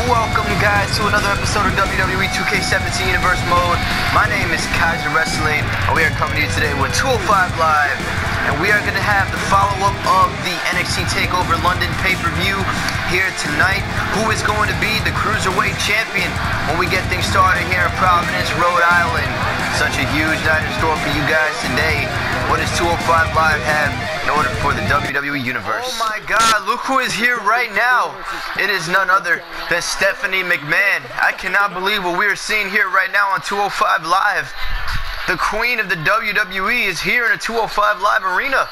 Welcome guys to another episode of WWE 2K17 Universe Mode. My name is Kaiser Wrestling and we are coming to you today with 205 Live, and we are going to have the follow-up of the NXT Takeover London pay-per-view here tonight. Who is going to be the Cruiserweight Champion when we get things started here in Providence, Rhode Island. Such a huge night in store for you guys today. What does 205 Live have in order for the WWE Universe? Oh my God, look who is here right now. It is none other than Stephanie McMahon. I cannot believe what we are seeing here right now on 205 Live. The queen of the WWE is here in a 205 Live arena.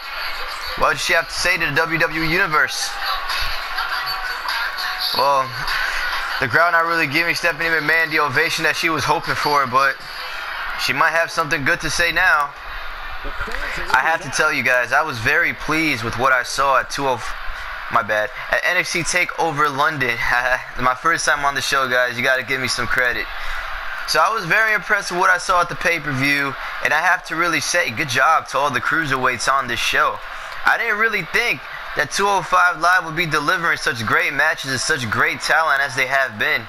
What does she have to say to the WWE Universe? Well, the crowd not really giving Stephanie McMahon the ovation that she was hoping for, but she might have something good to say now. I have to tell you guys, I was very pleased with what I saw at at NXT Takeover London. My first time on the show, guys. You got to give me some credit. So I was very impressed with what I saw at the pay-per-view, and I have to really say good job to all the cruiserweights on this show. I didn't really think that 205 Live would be delivering such great matches and such great talent as they have been.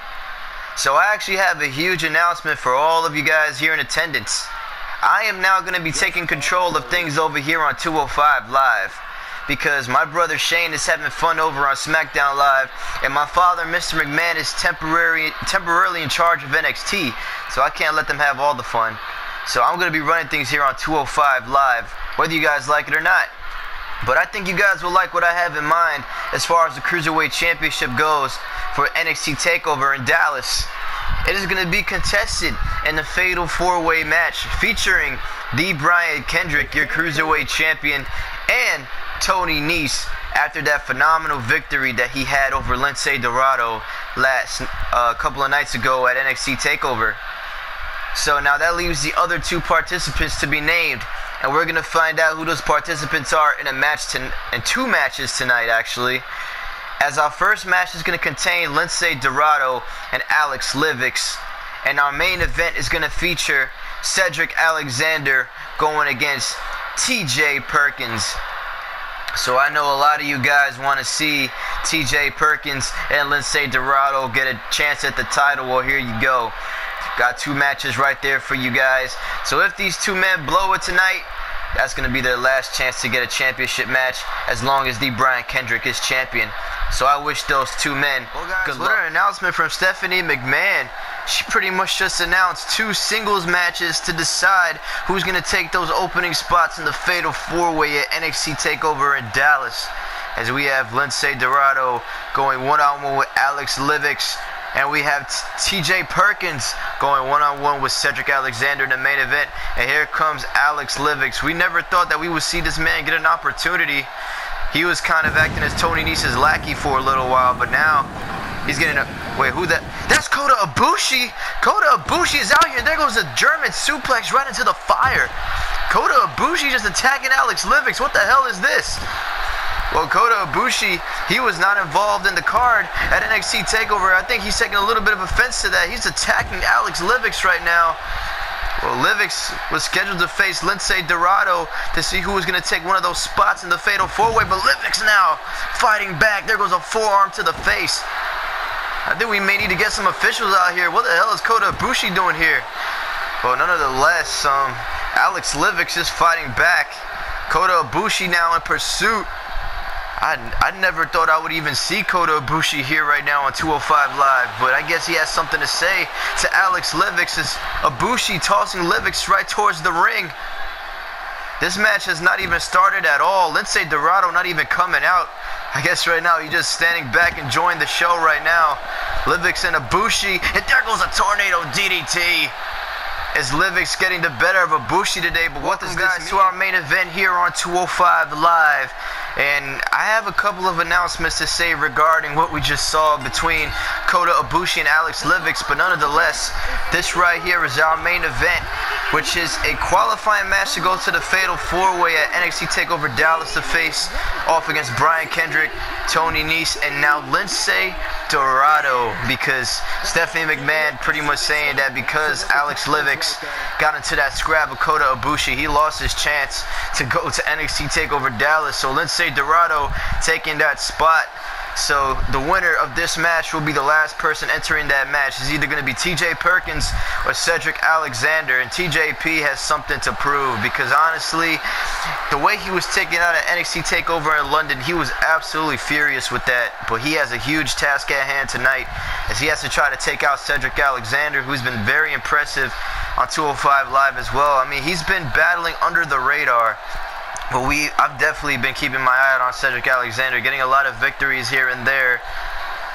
So I actually have a huge announcement for all of you guys here in attendance. I am now going to be taking control of things over here on 205 Live, because my brother Shane is having fun over on SmackDown Live, and my father, Mr. McMahon, is temporarily in charge of NXT, so I can't let them have all the fun. So I'm going to be running things here on 205 Live, whether you guys like it or not. But I think you guys will like what I have in mind as far as the Cruiserweight Championship goes for NXT TakeOver in Dallas. It is going to be contested in the Fatal 4-Way match featuring the Brian Kendrick, your Cruiserweight Champion, and Tony Nese after that phenomenal victory that he had over Lince Dorado a couple of nights ago at NXT TakeOver. So now that leaves the other two participants to be named, and we're going to find out who those participants are in in two matches tonight, actually. As our first match is going to contain Lince Dorado and Alex Livix, and our main event is going to feature Cedric Alexander going against TJ Perkins. So I know a lot of you guys want to see TJ Perkins and Lince Dorado get a chance at the title. Well, here you go. Got two matches right there for you guys. So if these two men blow it tonight, that's going to be their last chance to get a championship match, as long as the Brian Kendrick is champion. So I wish those two men good luck. What an announcement from Stephanie McMahon. She pretty much just announced two singles matches to decide who's going to take those opening spots in the Fatal 4-Way at NXT TakeOver in Dallas. As we have Lince Dorado going one-on-one with Alex Livix, and we have TJ Perkins going one-on-one with Cedric Alexander in the main event. And here comes Alex Livix. We never thought that we would see this man get an opportunity. He was kind of acting as Tony Nese's lackey for a little while, but now he's getting a... Wait, who that? That's Kota Ibushi! Kota Ibushi is out here. There goes a German suplex right into the fire. Kota Ibushi just attacking Alex Livix. What the hell is this? Well, Kota Ibushi, he was not involved in the card at NXT TakeOver. I think he's taking a little bit of offense to that. He's attacking Alex Livix right now. Well, Livix was scheduled to face Lince Dorado to see who was going to take one of those spots in the Fatal 4-Way, but Livix now fighting back. There goes a forearm to the face. I think we may need to get some officials out here. What the hell is Kota Ibushi doing here? Well, nonetheless, Alex Livix is fighting back. Kota Ibushi now in pursuit. I never thought I would even see Kota Ibushi here right now on 205 Live, but I guess he has something to say to Alex Livix as Ibushi tossing Livix right towards the ring. This match has not even started at all. Lince Dorado not even coming out. I guess right now he's just standing back enjoying the show right now. Livix and Ibushi, and there goes a tornado DDT. Is Livix getting the better of Ibushi today? But what does this mean? To our main event here on 205 Live. And I have a couple of announcements to say regarding what we just saw between Kota Ibushi and Alex Livix. But nonetheless, this right here is our main event, which is a qualifying match to go to the Fatal 4-Way at NXT TakeOver Dallas to face off against Brian Kendrick, Tony Nese, and now Lince Dorado, because Stephanie McMahon pretty much saying that because Alex Livix got into that scrap with Kota Ibushi, he lost his chance to go to NXT TakeOver Dallas. So Lince Dorado taking that spot So the winner of this match will be the last person entering that match. It's either going to be TJ Perkins or Cedric Alexander. And TJP has something to prove, because honestly, the way he was taken out at NXT Takeover in London, he was absolutely furious with that. But he has a huge task at hand tonight, as he has to try to take out Cedric Alexander, who's been very impressive on 205 Live as well. I mean, he's been battling under the radar. But I've definitely been keeping my eye out on Cedric Alexander, getting a lot of victories here and there.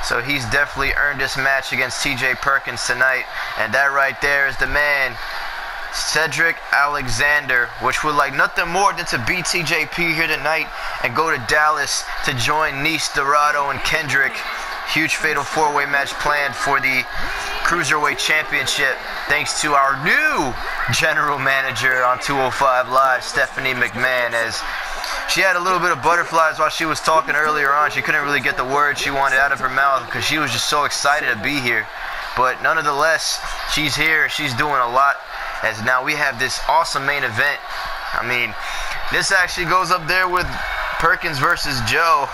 So he's definitely earned this match against TJ Perkins tonight. And that right there is the man, Cedric Alexander, which would like nothing more than to beat TJP here tonight and go to Dallas to join Nice, Dorado, and Kendrick. Huge fatal four-way match planned for the Cruiserweight Championship, thanks to our new general manager on 205 Live, Stephanie McMahon, as she had a little bit of butterflies while she was talking earlier on. She couldn't really get the words she wanted out of her mouth because she was just so excited to be here. But nonetheless, she's here. She's doing a lot, as now we have this awesome main event. I mean, this actually goes up there with Perkins versus Joe.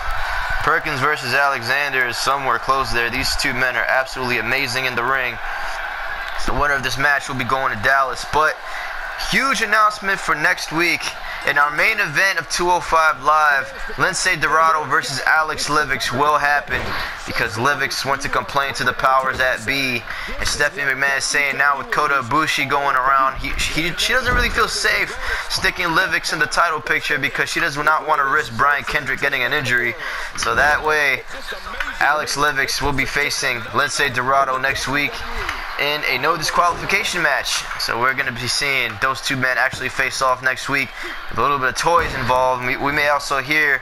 Perkins versus Alexander is somewhere close there. These two men are absolutely amazing in the ring. The winner of this match will be going to Dallas. But huge announcement for next week. In our main event of 205 Live, Lindsay Dorado versus Alex Livix will happen, because Livix went to complain to the powers that be. And Stephanie McMahon is saying now with Kota Ibushi going around, she doesn't really feel safe sticking Livix in the title picture, because she does not want to risk Brian Kendrick getting an injury. So that way, Alex Livix will be facing Lindsay Dorado next week in a no disqualification match. So we're going to be seeing those two men actually face off next week with a little bit of toys involved. We may also hear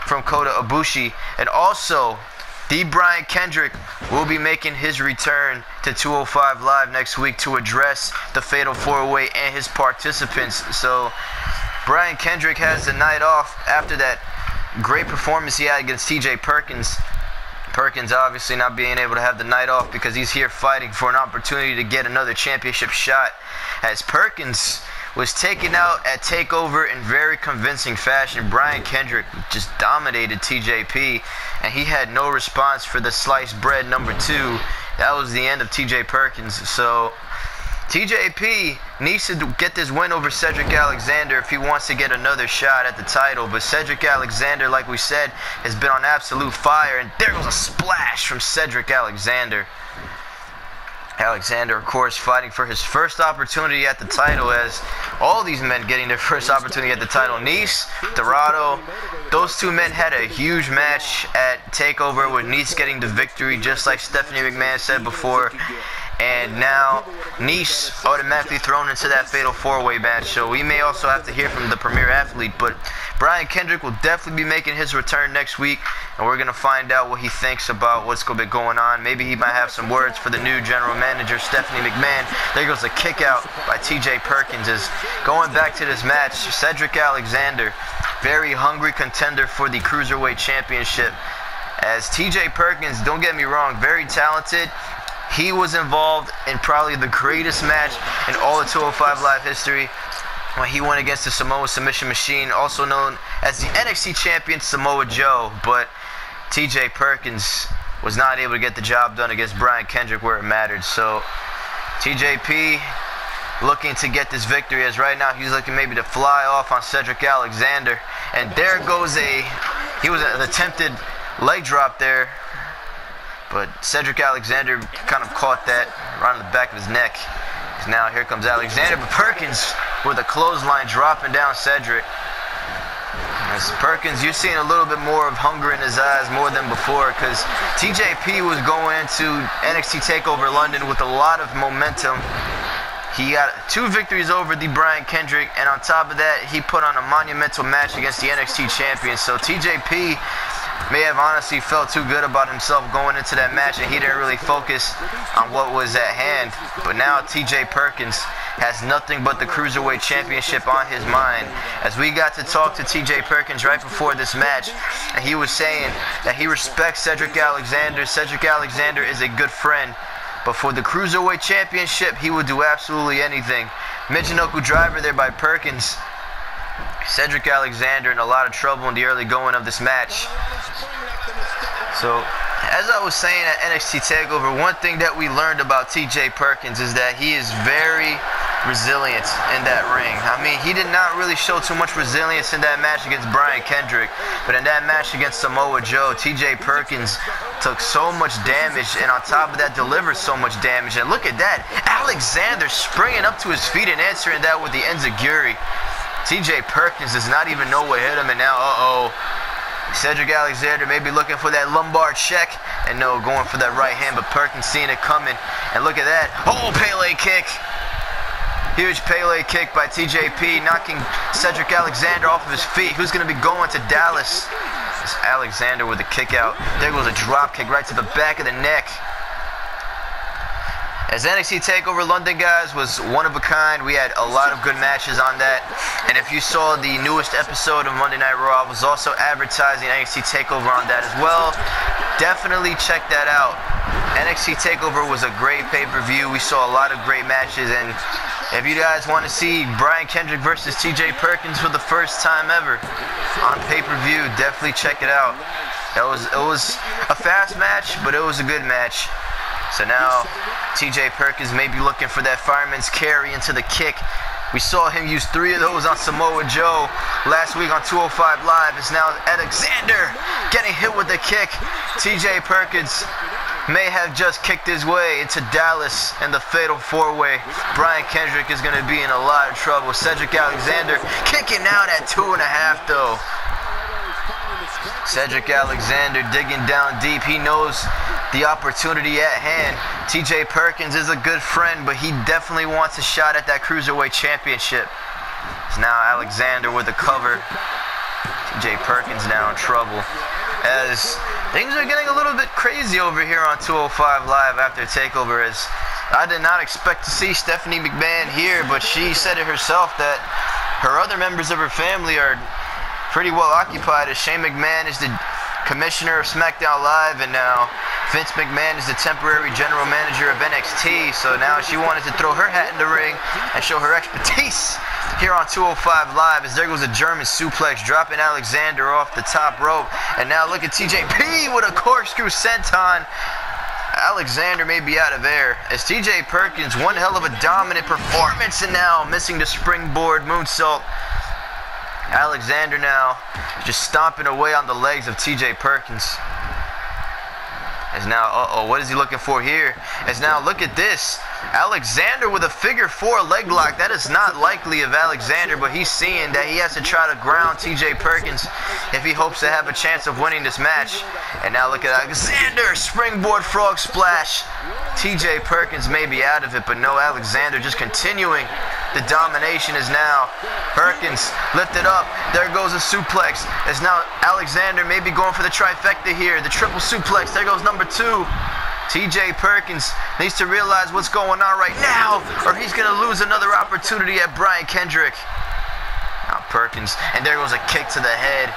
from Kota Ibushi, and also the Brian Kendrick will be making his return to 205 Live next week to address the Fatal 4-Way and his participants. So Brian Kendrick has the night off after that great performance he had against TJ Perkins. Perkins obviously not being able to have the night off because he's here fighting for an opportunity to get another championship shot, as Perkins was taken out at TakeOver in very convincing fashion. Brian Kendrick just dominated TJP, and he had no response for the sliced bread number 2. That was the end of TJ Perkins. So TJP needs to get this win over Cedric Alexander if he wants to get another shot at the title. But Cedric Alexander, like we said, has been on absolute fire. And there goes a splash from Cedric Alexander. Alexander, of course, fighting for his first opportunity at the title, as all these men getting their first opportunity at the title. Nice, Dorado, those two men had a huge match at TakeOver with Nice getting the victory, just like Stephanie McMahon said before. And now Nice automatically thrown into that Fatal 4-Way match. So we may also have to hear from the premier athlete. But Brian Kendrick will definitely be making his return next week, and we're going to find out what he thinks about what's going to be going on. Maybe he might have some words for the new general manager, Stephanie McMahon. There goes a kick out by TJ Perkins. Is going back to this match, Cedric Alexander, very hungry contender for the Cruiserweight Championship. As TJ Perkins, don't get me wrong, very talented. He was involved in probably the greatest match in all of 205 Live history when he went against the Samoa Submission Machine, also known as the NXT Champion Samoa Joe. But TJ Perkins was not able to get the job done against Brian Kendrick where it mattered. So TJP looking to get this victory, as right now he's looking maybe to fly off on Cedric Alexander. And there goes he was an attempted leg drop there, but Cedric Alexander kind of caught that right on the back of his neck. Now here comes Alexander, but Perkins with a clothesline dropping down Cedric. As Perkins, you're seeing a little bit more of hunger in his eyes more than before, because TJP was going into NXT TakeOver London with a lot of momentum. He got 2 victories over the Brian Kendrick, and on top of that, he put on a monumental match against the NXT champion. So TJP may have honestly felt too good about himself going into that match, and he didn't really focus on what was at hand. But now TJ Perkins has nothing but the Cruiserweight Championship on his mind. As we got to talk to TJ Perkins right before this match, and he was saying that he respects Cedric Alexander. Cedric Alexander is a good friend, but for the Cruiserweight Championship, he would do absolutely anything. Michinoku driver there by Perkins. Cedric Alexander in a lot of trouble in the early going of this match. So, as I was saying at NXT Takeover, one thing that we learned about TJ Perkins is that he is very resilient in that ring. I mean, he did not really show too much resilience in that match against Brian Kendrick, but in that match against Samoa Joe, TJ Perkins took so much damage, and on top of that, delivered so much damage. And look at that, Alexander springing up to his feet and answering that with the enziguri. TJ Perkins does not even know what hit him, and now, Cedric Alexander may be looking for that lumbar check, and no, going for that right hand, but Perkins seeing it coming, and look at that, Pele kick. Huge Pele kick by TJP, knocking Cedric Alexander off of his feet. Who's going to be going to Dallas? It's Alexander with a kick out. There goes a drop kick right to the back of the neck. As NXT Takeover London, guys, was one of a kind. We had a lot of good matches on that. And if you saw the newest episode of Monday Night Raw, I was also advertising NXT Takeover on that as well. Definitely check that out. NXT Takeover was a great pay-per-view. We saw a lot of great matches, and if you guys want to see Brian Kendrick versus TJ Perkins for the first time ever on pay-per-view, definitely check it out. It was a fast match, but it was a good match. So now TJ Perkins may be looking for that fireman's carry into the kick. We saw him use 3 of those on Samoa Joe last week on 205 Live. It's now Alexander getting hit with the kick. TJ Perkins may have just kicked his way into Dallas in the Fatal 4-Way. Brian Kendrick is going to be in a lot of trouble. Cedric Alexander kicking out at 2.5 though. Cedric Alexander digging down deep. He knows the opportunity at hand. TJ Perkins is a good friend, but he definitely wants a shot at that Cruiserweight Championship. It's now Alexander with a cover. TJ Perkins now in trouble, as things are getting a little bit crazy over here on 205 Live after TakeOver, as I did not expect to see Stephanie McMahon here, but she said it herself that her other members of her family are pretty well occupied, as Shane McMahon is the commissioner of SmackDown Live, and now Vince McMahon is the temporary general manager of NXT. So now she wanted to throw her hat in the ring and show her expertise here on 205 Live, as there goes a German suplex, dropping Alexander off the top rope. And now look at TJP with a corkscrew senton. Alexander may be out of air, as TJ Perkins, one hell of a dominant performance, and now missing the springboard moonsault. Alexander now just stomping away on the legs of TJ Perkins. As now, what is he looking for here? As now, look at this. Alexander with a figure 4 leg lock. That is not likely of Alexander, but he's seeing that he has to try to ground TJ Perkins if he hopes to have a chance of winning this match. And now look at Alexander, springboard frog splash. TJ Perkins may be out of it, but no, Alexander just continuing. The domination is now Perkins lifted up. There goes a suplex. As now Alexander may be going for the trifecta here. The triple suplex. There goes number 2. TJ Perkins needs to realize what's going on right now, or he's going to lose another opportunity at Brian Kendrick. Now Perkins, and there goes a kick to the head.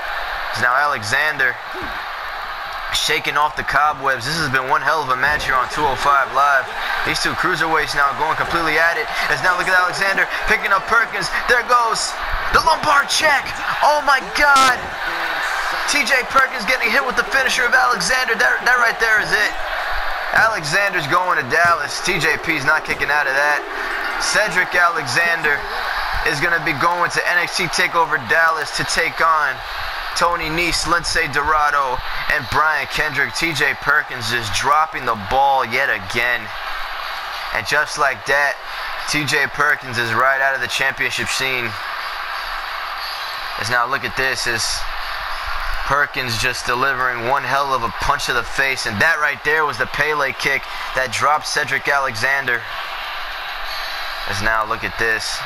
It's now Alexander shaking off the cobwebs. This has been one hell of a match here on 205 Live. These two cruiserweights now going completely at it. As now look at Alexander picking up Perkins. There goes the lumbar check. Oh my God. TJ Perkins getting hit with the finisher of Alexander. That right there is it. Alexander's going to Dallas. TJP's not kicking out of that. Cedric Alexander is going to be going to NXT Takeover Dallas to take on Tony Nese, Lindsay Dorado, and Brian Kendrick. TJ Perkins just dropping the ball yet again. And just like that, TJ Perkins is right out of the championship scene. As now look at this, is Perkins just delivering one hell of a punch to the face, and that right there was the Pele kick that dropped Cedric Alexander. As now look at this,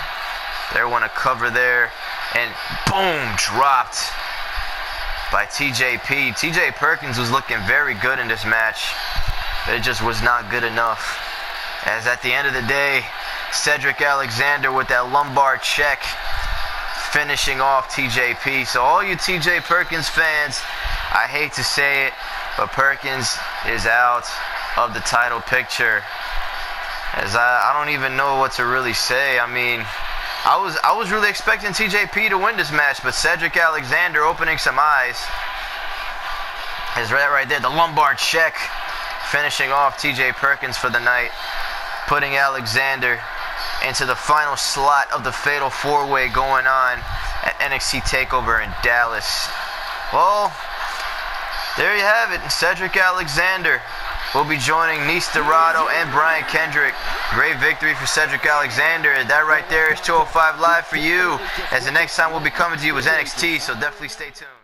they want to cover there, and boom, dropped by TJP. TJ Perkins was looking very good in this match, but it just was not good enough. As at the end of the day, Cedric Alexander with that lumbar check, finishing off TJP. So all you TJ Perkins fans, I hate to say it, but Perkins is out of the title picture. As I don't even know what to really say. I mean, I was really expecting TJP to win this match, but Cedric Alexander opening some eyes. is right there. The lumbar check, finishing off TJ Perkins for the night, putting Alexander into the final slot of the Fatal 4-Way going on at NXT Takeover in Dallas. Well, there you have it. Cedric Alexander will be joining Nice Dorado and Brian Kendrick. Great victory for Cedric Alexander. That right there is 205 Live for you, as the next time we'll be coming to you with NXT, so definitely stay tuned.